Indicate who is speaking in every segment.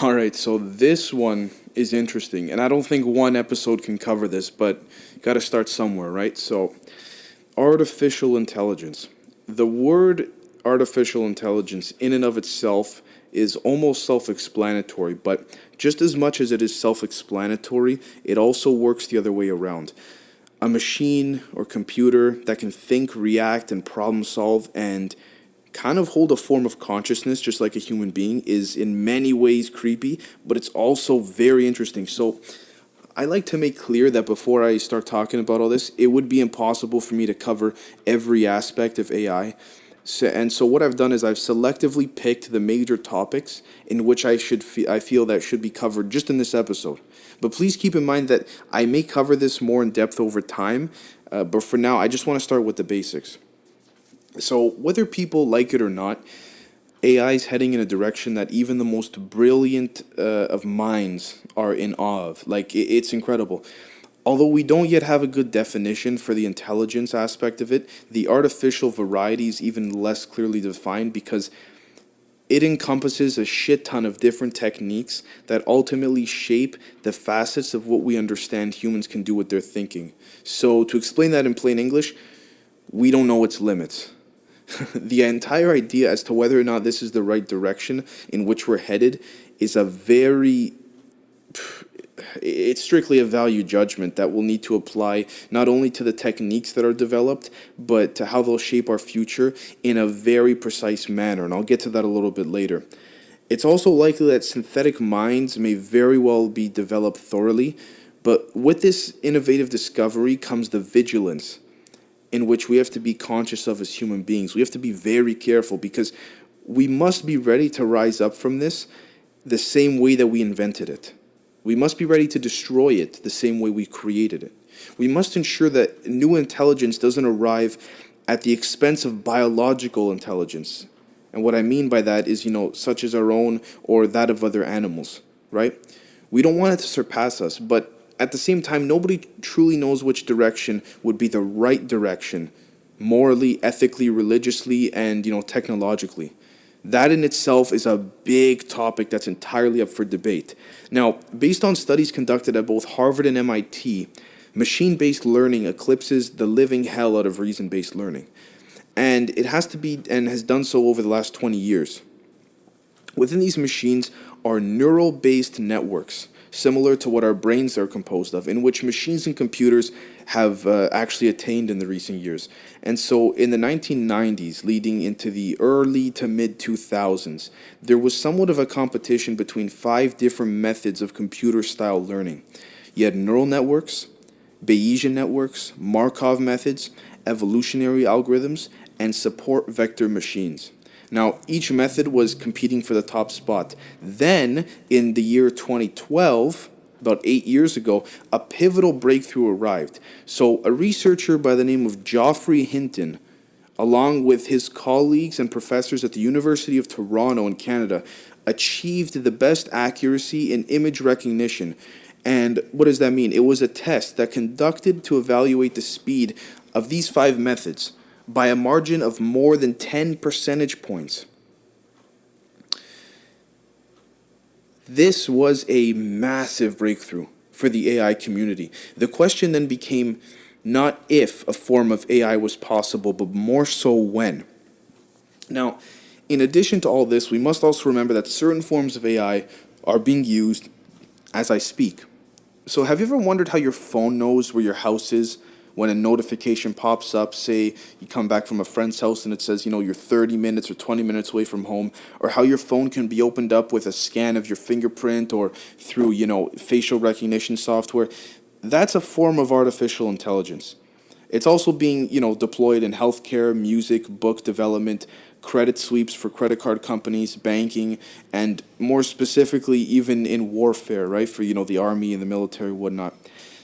Speaker 1: All right, so this one is interesting, and I don't think one episode can cover this, but got to start somewhere, right? So, artificial intelligence. The word artificial intelligence, in and of itself, is almost self explanatory, but just as much as it is self explanatory, it also works the other way around. A machine or computer that can think, react, and problem solve and kind of hold a form of consciousness just like a human being is in many ways creepy, but it's also very interesting. So I like to make clear that before I start talking about all this, it would be impossible for me to cover every aspect of AI. So what I've done is I've selectively picked the major topics in which I feel that should be covered just in this episode. But please keep in mind that I may cover this more in depth over time. But for now, I just want to start with the basics. So whether people like it or not, AI is heading in a direction that even the most brilliant of minds are in awe of. Like it's incredible. Although we don't yet have a good definition for the intelligence aspect of it, the artificial variety is even less clearly defined because it encompasses a shit ton of different techniques that ultimately shape the facets of what we understand humans can do with their thinking. So, to explain that in plain English, we don't know its limits. The entire idea as to whether or not this is the right direction in which we're headed is a very it's strictly a value judgment that will need to apply not only to the techniques that are developed, but to how they'll shape our future in a very precise manner. And I'll get to that a little bit later. It's also likely that synthetic minds may very well be developed thoroughly, but with this innovative discovery comes the vigilance in which we have to be conscious of as human beings. We have to be very careful because we must be ready to rise up from this the same way that we invented it. We must be ready to destroy it the same way we created it. We must ensure that new intelligence doesn't arrive at the expense of biological intelligence. And what I mean by that is, such as our own or that of other animals, right? We don't want it to surpass us, but at the same time, nobody truly knows which direction would be the right direction, morally, ethically, religiously, and, technologically. That in itself is a big topic that's entirely up for debate. Now, based on studies conducted at both Harvard and MIT, machine-based learning eclipses the living hell out of reason-based learning. And it has to be, and has done so over the last 20 years. Within these machines are neural-based networks, similar to what our brains are composed of, in which machines and computers have actually attained in the recent years. And so in the 1990s, leading into the early to mid 2000s, there was somewhat of a competition between 5 different methods of computer-style learning. You had neural networks, Bayesian networks, Markov methods, evolutionary algorithms, and support vector machines. Now, each method was competing for the top spot. Then, in the year 2012, about 8 years ago, a pivotal breakthrough arrived. So, a researcher by the name of Geoffrey Hinton, along with his colleagues and professors at the University of Toronto in Canada, achieved the best accuracy in image recognition. And what does that mean? It was a test that conducted to evaluate the speed of these 5 methods by a margin of more than 10 percentage points. This was a massive breakthrough for the AI community. The question then became not if a form of AI was possible, but more so when. Now, in addition to all this, we must also remember that certain forms of AI are being used as I speak. So have you ever wondered how your phone knows where your house is when a notification pops up? Say you come back from a friend's house and it says, you're 30 minutes or 20 minutes away from home, or how your phone can be opened up with a scan of your fingerprint or through, facial recognition software. That's a form of artificial intelligence. It's also being, deployed in healthcare, music, book development, credit sweeps for credit card companies, banking, and more specifically, even in warfare, right? For, the army and the military, whatnot.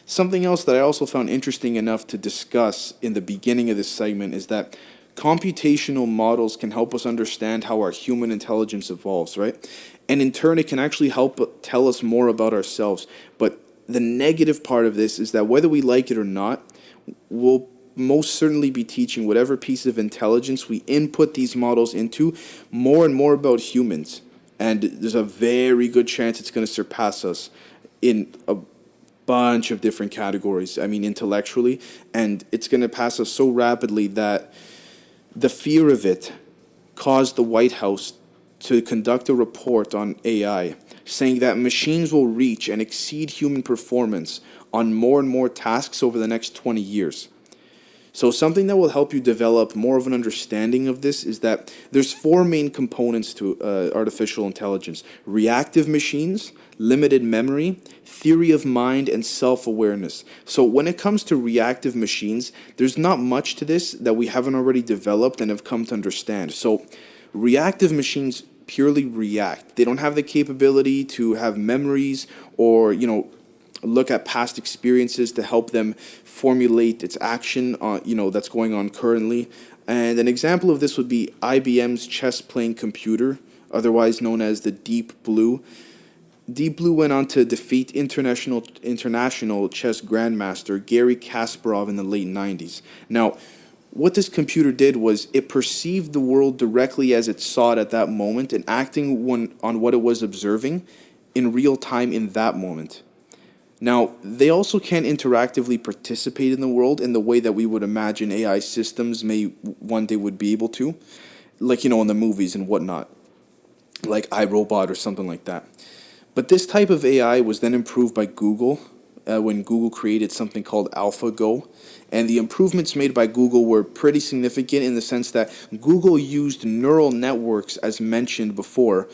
Speaker 1: Something else that I also found interesting enough to discuss in the beginning of this segment is that computational models can help us understand how our human intelligence evolves, right? And in turn, it can actually help tell us more about ourselves. But the negative part of this is that whether we like it or not, we'll most certainly be teaching whatever piece of intelligence we input these models into more and more about humans. and there's a very good chance it's going to surpass us in a bunch of different categories. I mean, intellectually, and it's going to pass us so rapidly that the fear of it caused the White House to conduct a report on AI, saying that machines will reach and exceed human performance on more and more tasks over the next 20 years. So something that will help you develop more of an understanding of this is that there's four main components to artificial intelligence: reactive machines, limited memory, theory of mind, and self-awareness. So when it comes to reactive machines, there's not much to this that we haven't already developed and have come to understand. So reactive machines purely react. They don't have the capability to have memories or, look at past experiences to help them formulate its action on, that's going on currently. And an example of this would be IBM's chess playing computer, otherwise known as the Deep Blue. Deep Blue went on to defeat international chess grandmaster Garry Kasparov in the late 90s. Now, what this computer did was it perceived the world directly as it saw it at that moment and acting on what it was observing in real time in that moment. Now, they also can't interactively participate in the world in the way that we would imagine AI systems may one day would be able to, like, in the movies and whatnot, like iRobot or something like that. But this type of AI was then improved by Google when Google created something called AlphaGo. And the improvements made by Google were pretty significant in the sense that Google used neural networks, as mentioned before,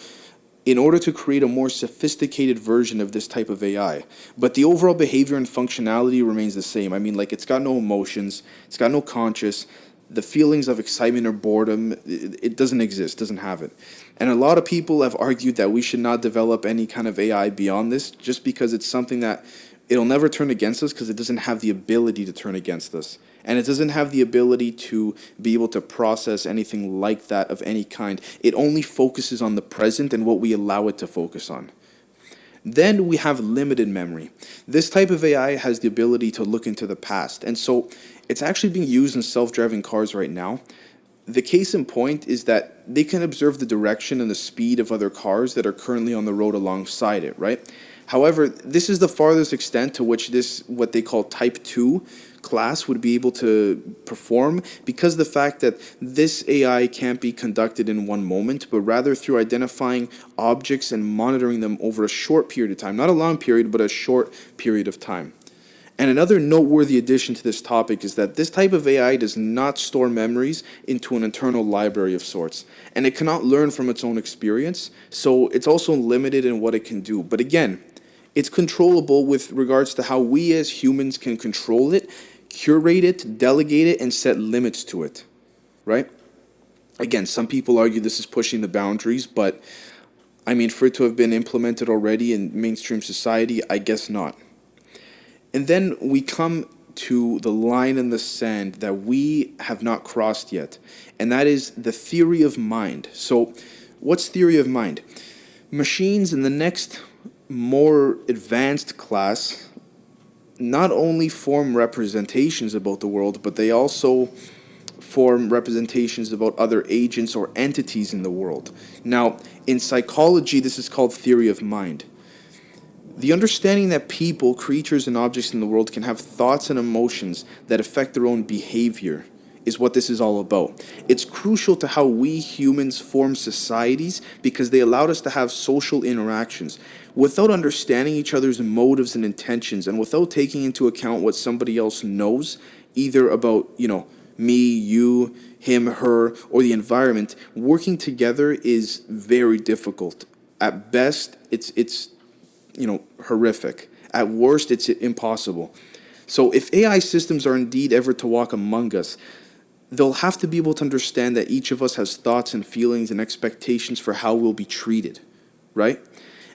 Speaker 1: in order to create a more sophisticated version of this type of AI. But the overall behavior and functionality remains the same. I mean, like, it's got no emotions, it's got no conscious, the feelings of excitement or boredom, it doesn't exist, doesn't have it. And a lot of people have argued that we should not develop any kind of AI beyond this just because it's something that it'll never turn against us because it doesn't have the ability to turn against us. And it doesn't have the ability to be able to process anything like that of any kind. It only focuses on the present and what we allow it to focus on. Then we have limited memory. This type of AI has the ability to look into the past. And so it's actually being used in self-driving cars right now. The case in point is that they can observe the direction and the speed of other cars that are currently on the road alongside it, right? However, this is the farthest extent to which this, what they call Type 2 class, would be able to perform, because the fact that this AI can't be conducted in one moment, but rather through identifying objects and monitoring them over a short period of time. Not a long period, but a short period of time. And another noteworthy addition to this topic is that this type of AI does not store memories into an internal library of sorts, and it cannot learn from its own experience, so it's also limited in what it can do. But again, it's controllable with regards to how we as humans can control it, curate it, delegate it, and set limits to it, right? Again, some people argue this is pushing the boundaries, but I mean, for it to have been implemented already in mainstream society, I guess not. And then we come to the line in the sand that we have not crossed yet, and that is the theory of mind. So, what's theory of mind? Machines in the next more advanced class not only form representations about the world, but they also form representations about other agents or entities in the world. Now, in psychology, this is called theory of mind. The understanding that people, creatures, and objects in the world can have thoughts and emotions that affect their own behavior is what this is all about. It's crucial to how we humans form societies because they allowed us to have social interactions. Without understanding each other's motives and intentions, and without taking into account what somebody else knows, either about, me, you, him, her, or the environment, working together is very difficult. At best, it's horrific. At worst, it's impossible. So if AI systems are indeed ever to walk among us, they'll have to be able to understand that each of us has thoughts and feelings and expectations for how we'll be treated, right?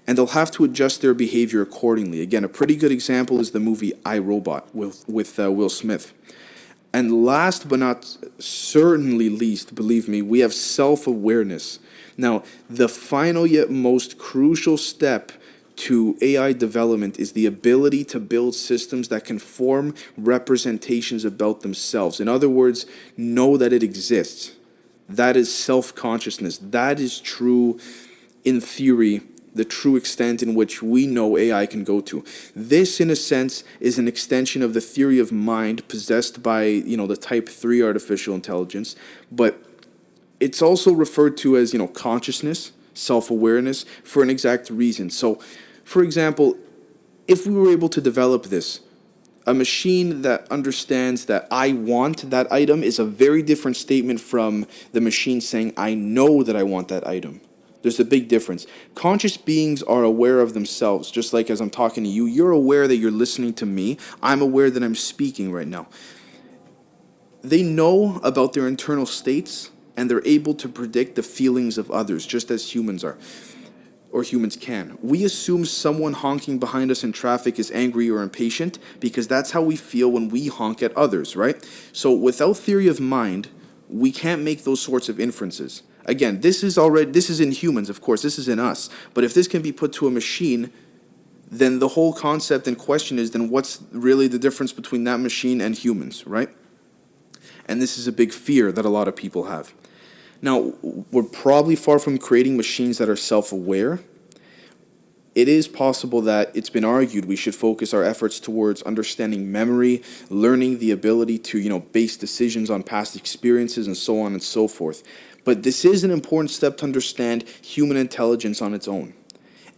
Speaker 1: And they'll have to adjust their behavior accordingly. Again, a pretty good example is the movie iRobot with Will Smith. And last but not certainly least, believe me, we have self-awareness. Now, the final yet most crucial step to AI development is the ability to build systems that can form representations about themselves. In other words, know that it exists. That is self-consciousness. That is true in theory, the true extent in which we know AI can go to. This, in a sense, is an extension of the theory of mind possessed by, the type 3 artificial intelligence, but it's also referred to as, consciousness, self-awareness, for an exact reason. So, for example, if we were able to develop this, a machine that understands that I want that item is a very different statement from the machine saying I know that I want that item. There's a big difference. Conscious beings are aware of themselves, just like as I'm talking to you. You're aware that you're listening to me. I'm aware that I'm speaking right now. They know about their internal states and they're able to predict the feelings of others, just as humans are, or humans can. We assume someone honking behind us in traffic is angry or impatient because that's how we feel when we honk at others, right? So without theory of mind, we can't make those sorts of inferences. Again, this is in humans, of course, this is in us. But if this can be put to a machine, then the whole concept in question is then what's really the difference between that machine and humans, right? And this is a big fear that a lot of people have. Now, we're probably far from creating machines that are self-aware. It is possible that it's been argued we should focus our efforts towards understanding memory, learning the ability to, base decisions on past experiences and so on and so forth. But this is an important step to understand human intelligence on its own.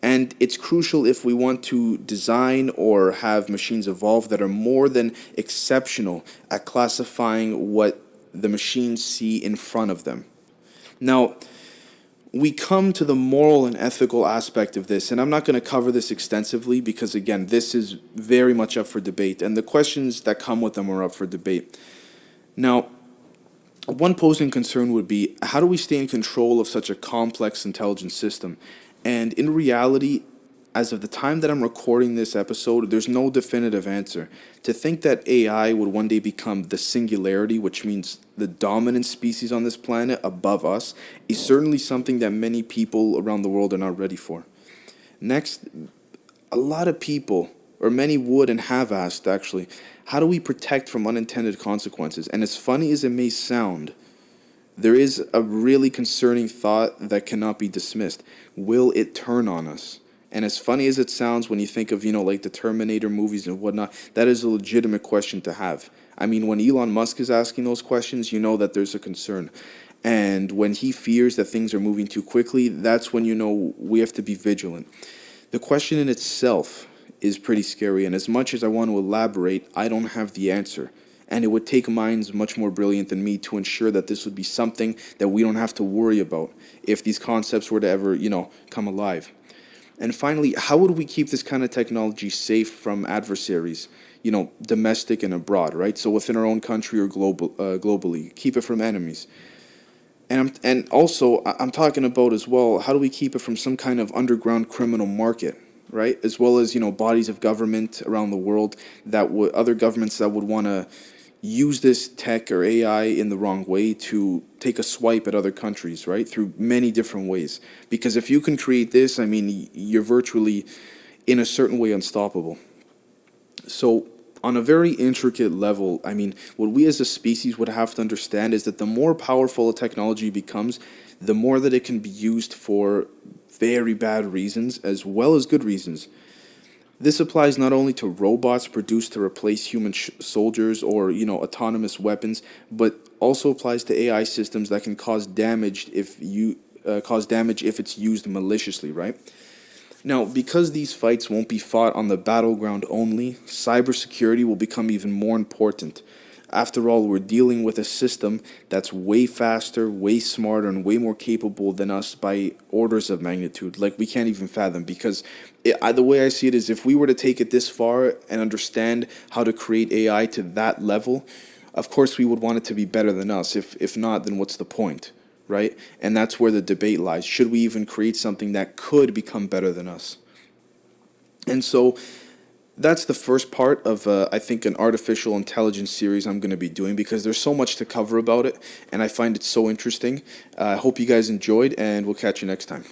Speaker 1: And it's crucial if we want to design or have machines evolve that are more than exceptional at classifying what the machines see in front of them. Now, we come to the moral and ethical aspect of this, and I'm not going to cover this extensively because, again, this is very much up for debate, and the questions that come with them are up for debate. Now, one posing concern would be, how do we stay in control of such a complex intelligence system? And in reality, as of the time that I'm recording this episode, there's no definitive answer. To think that AI would one day become the singularity, which means the dominant species on this planet above us, is certainly something that many people around the world are not ready for. Next, a lot of people, or many would and have asked actually, how do we protect from unintended consequences? And as funny as it may sound, there is a really concerning thought that cannot be dismissed. Will it turn on us? And as funny as it sounds when you think of, like the Terminator movies and whatnot, that is a legitimate question to have. I mean, when Elon Musk is asking those questions, you know that there's a concern. And when he fears that things are moving too quickly, that's when we have to be vigilant. The question in itself is pretty scary, and as much as I want to elaborate, I don't have the answer. And it would take minds much more brilliant than me to ensure that this would be something that we don't have to worry about if these concepts were to ever, come alive. And finally, how would we keep this kind of technology safe from adversaries, domestic and abroad, right? So within our own country or globally, keep it from enemies. And also, I'm talking about as well, how do we keep it from some kind of underground criminal market, right? As well as, bodies of government around the world other governments that would want to use this tech or AI in the wrong way to take a swipe at other countries, right? Through many different ways. Because if you can create this, I mean, you're virtually, in a certain way, unstoppable. So, on a very intricate level, I mean, what we as a species would have to understand is that the more powerful a technology becomes, the more that it can be used for very bad reasons as well as good reasons. This applies not only to robots produced to replace human soldiers or, autonomous weapons, but also applies to AI systems that can cause damage if it's used maliciously, right? Now, because these fights won't be fought on the battleground only, cybersecurity will become even more important. After all, we're dealing with a system that's way faster, way smarter, and way more capable than us by orders of magnitude. Like, we can't even fathom, because the way I see it is if we were to take it this far and understand how to create AI to that level, of course we would want it to be better than us. If not, then what's the point, right? And that's where the debate lies. Should we even create something that could become better than us? And so that's the first part of, I think, an artificial intelligence series I'm going to be doing, because there's so much to cover about it, and I find it so interesting. I hope you guys enjoyed, and we'll catch you next time.